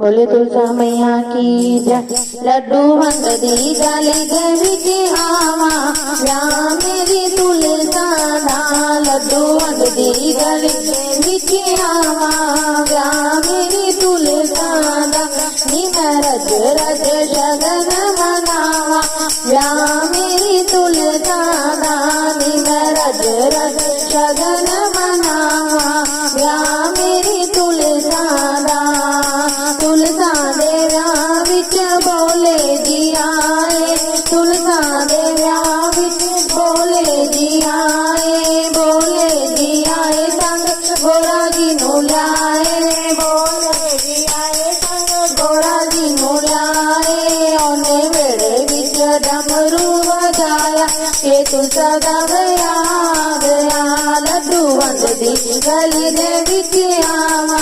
बोले तुलसा मैया की जय। लड्डू वंद दी गली देवी के आवा या मेरी तुलसा दा। लड्डू वंद दी गली देवी के आवा या मेरी तुलसा दा। निम रज रज शगन मनावा या मेरी तुलसा दा। निम रज रज शगन मनावा या मेरी तुलसा दा। तुलसा देव्या विच बोले जी आए। तुलसा देव्या विच बोले जी आए। बोले जी आए संग गोरा जी नू ल्याए। बोले जी आए संग गोरा जी नू ल्याए। ओने वेड़े विच डमरू वजाया के तुलसा दा गया गया। लड्डू वंद दी गली दे विच आवा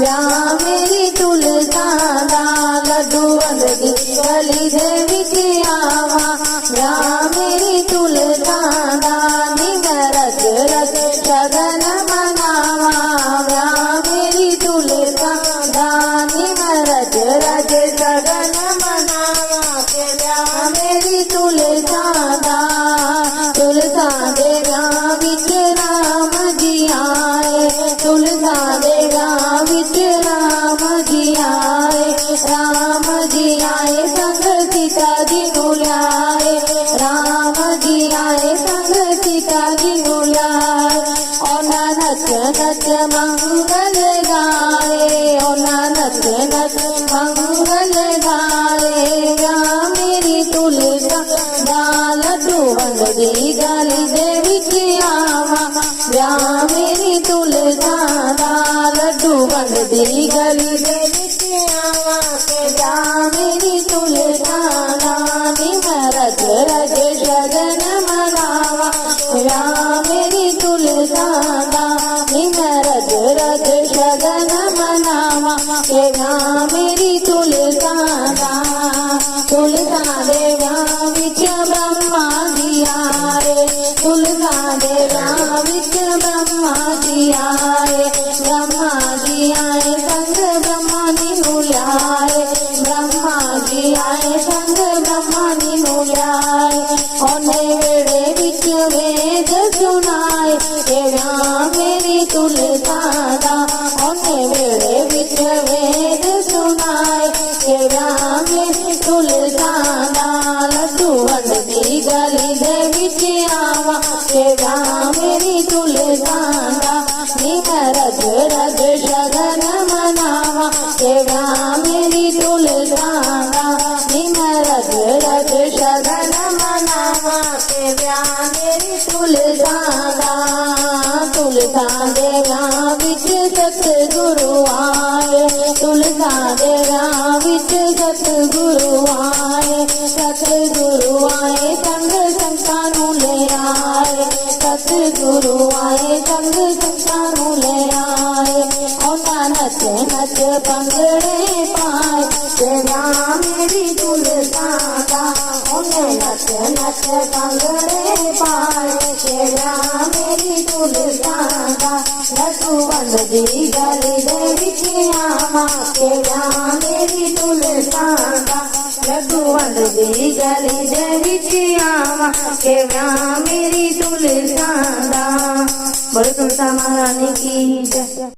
या मेरी तुलसा दा। लड्डू वंद दी गली दे विच आवा या मेरी तुलसा दा। निम रज रज शगन मनावा या मेरी तुलसा दा। निम रज रज शगन मनावा या मेरी तुलसा दा। तुलसा देव्या विच राम जी आए। तुलसा देव्या विच राम जी आए। राम जी आए संग सीता जी नू ल्याए। राम जी आए संग सीता जी नू ल्याए। ओना नच नच मंगल गाए। ओना नच नच मंगल गाए या मेरी तुलसा दा। लड्डू वंद दी गली देवी की आवा या मेरी तुलसा दा। लड्डू वंद दी गली देवी की आवा या मेरी तुलसा दा। निम रज रज शगन मनावा या मेरी तुलसा दा। निम रज रज शगन मनावा या मेरी तुलसा दा। तुलसा देव्या विच ब्रह्मा जी आए। तुलसा देव्या विच ब्रह्मा जी आए। ब्रह्मा जी आए संग ब्रह्मा नू ल्याए। ब्रह्मा जी आए संग ब्रह्मा नू ल्याए। ओने वेड़े विच वेद सुनाए या मेरी तुलसा दा। ओने वेड़े विच वेद सुनाए या मेरी तुलसा दा। लड्डू वंद दी गली दे विच आवा या मेरी तुलसा दा। निम रज रज शगन मनावा या मेरी तुलसा दा। निम रज रज शगन मनावा या मेरी तुलसा दा। तुलसा देव्या विच सतगुरु आए। तुलसा देव्या विच सतगुरु आए। सतगुरु आए संग संतां नू ले आए। सतगुरु आए संग संतां नू ले आए। ओना नच नच भंगड़े पाए या मेरी तुलसा दा। ओने नच नच भंगड़े पाए या मेरी तुलसा दा। लड्डू वंद दी गली दे विच आवा या मेरी तुलसा दा। लड्डू वंद दी गली दे विच आवा या मेरी तुलसा दा। बोलो तुलसा महारानी की जय।